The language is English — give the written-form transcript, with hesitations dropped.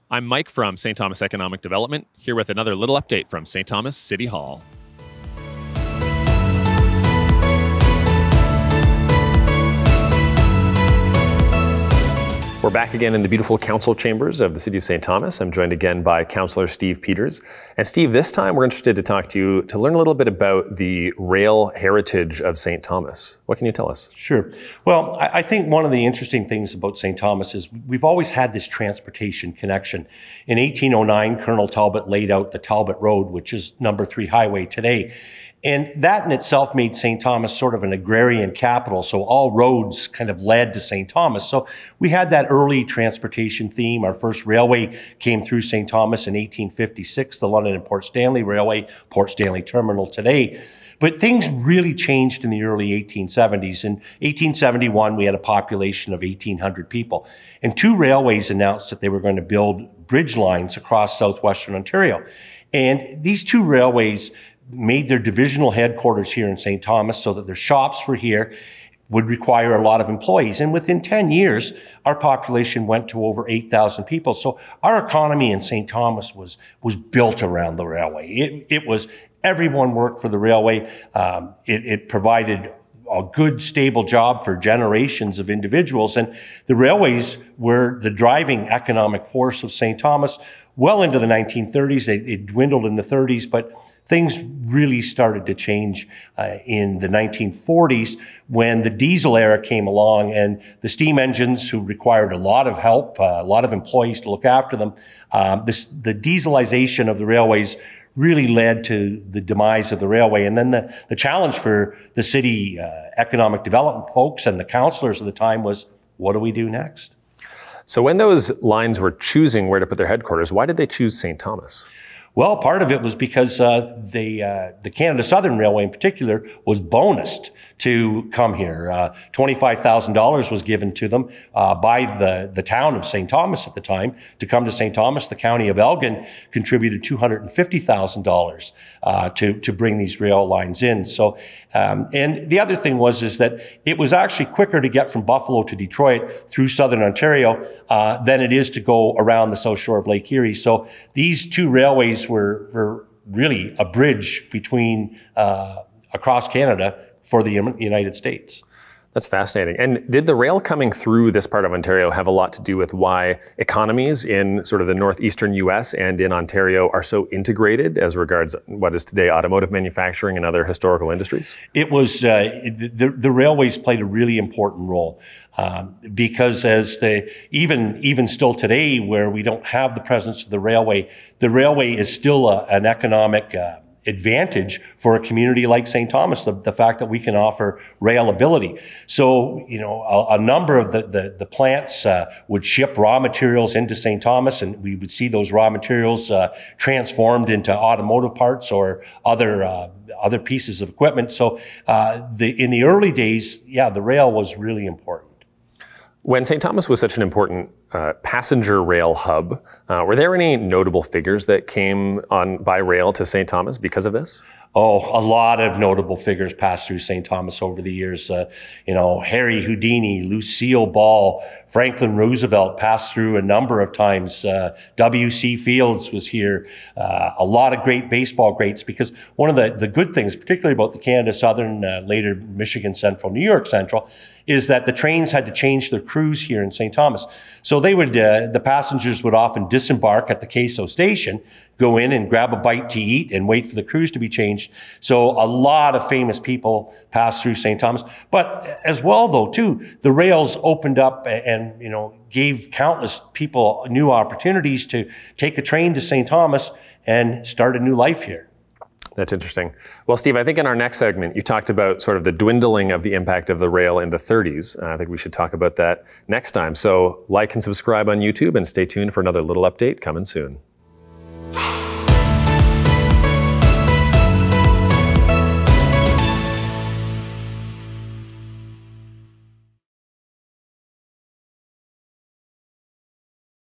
I'm Mike from St. Thomas Economic Development, here with another little update from St. Thomas City Hall. We're back again in the beautiful council chambers of the City of St. Thomas. I'm joined again by Councillor Steve Peters. And Steve, this time we're interested to talk to you to learn a little bit about the rail heritage of St. Thomas. What can you tell us? Sure. Well, I think one of the interesting things about St. Thomas is we've always had this transportation connection. In 1809, Colonel Talbot laid out the Talbot Road, which is number 3 highway today. And that in itself made St. Thomas sort of an agrarian capital, so all roads kind of led to St. Thomas. So we had that early transportation theme. Our first railway came through St. Thomas in 1856, the London and Port Stanley Railway, Port Stanley Terminal today. But things really changed in the early 1870s. In 1871, we had a population of 1,800 people. And 2 railways announced that they were going to build bridge lines across southwestern Ontario. And these 2 railways made their divisional headquarters here in St. Thomas so that their shops were here, would require a lot of employees. And within 10 years, our population went to over 8,000 people. So our economy in St. Thomas was built around the railway. It was, everyone worked for the railway. It provided a good, stable job for generations of individuals. And the railways were the driving economic force of St. Thomas well into the 1930s. It dwindled in the 30s, but things really started to change in the 1940s when the diesel era came along and the steam engines, who required a lot of help, a lot of employees to look after them. The dieselization of the railways really led to the demise of the railway. And then the challenge for the city economic development folks and the councillors at the time was, what do we do next? So when those lines were choosing where to put their headquarters, why did they choose St. Thomas? Well, part of it was because the Canada Southern Railway in particular was bonused to come here. $25,000 was given to them by the town of St. Thomas at the time to come to St. Thomas. The county of Elgin contributed $250,000 to bring these rail lines in. So, and the other thing is that it was actually quicker to get from Buffalo to Detroit through southern Ontario than it is to go around the south shore of Lake Erie. So these 2 railways were really a bridge between across Canada for the United States. That's fascinating. And did the rail coming through this part of Ontario have a lot to do with why economies in sort of the northeastern US and in Ontario are so integrated as regards what is today automotive manufacturing and other historical industries? It was, the railways played a really important role. Because as even still today, where we don't have the presence of the railway is still an economic advantage for a community like St. Thomas, the fact that we can offer rail ability. So, you know, a number of the plants would ship raw materials into St. Thomas, and we would see those raw materials transformed into automotive parts or other pieces of equipment. So in the early days, yeah, the rail was really important. When St. Thomas was such an important passenger rail hub, were there any notable figures that came on by rail to St. Thomas because of this? Oh, a lot of notable figures passed through St. Thomas over the years. You know, Harry Houdini, Lucille Ball, Franklin Roosevelt passed through a number of times. W.C. Fields was here. A lot of great baseball greats, because one of the good things, particularly about the Canada Southern, later Michigan Central, New York Central, is that the trains had to change their crews here in St. Thomas. So they would, the passengers would often disembark at the Queso station, go in and grab a bite to eat and wait for the crews to be changed. So a lot of famous people passed through St. Thomas. But as well, though, too, the rails opened up and, you know, gave countless people new opportunities to take a train to St. Thomas and start a new life here. That's interesting. Well, Steve, I think in our next segment, you talked about sort of the dwindling of the impact of the rail in the 30s. I think we should talk about that next time. So like and subscribe on YouTube and stay tuned for another little update coming soon.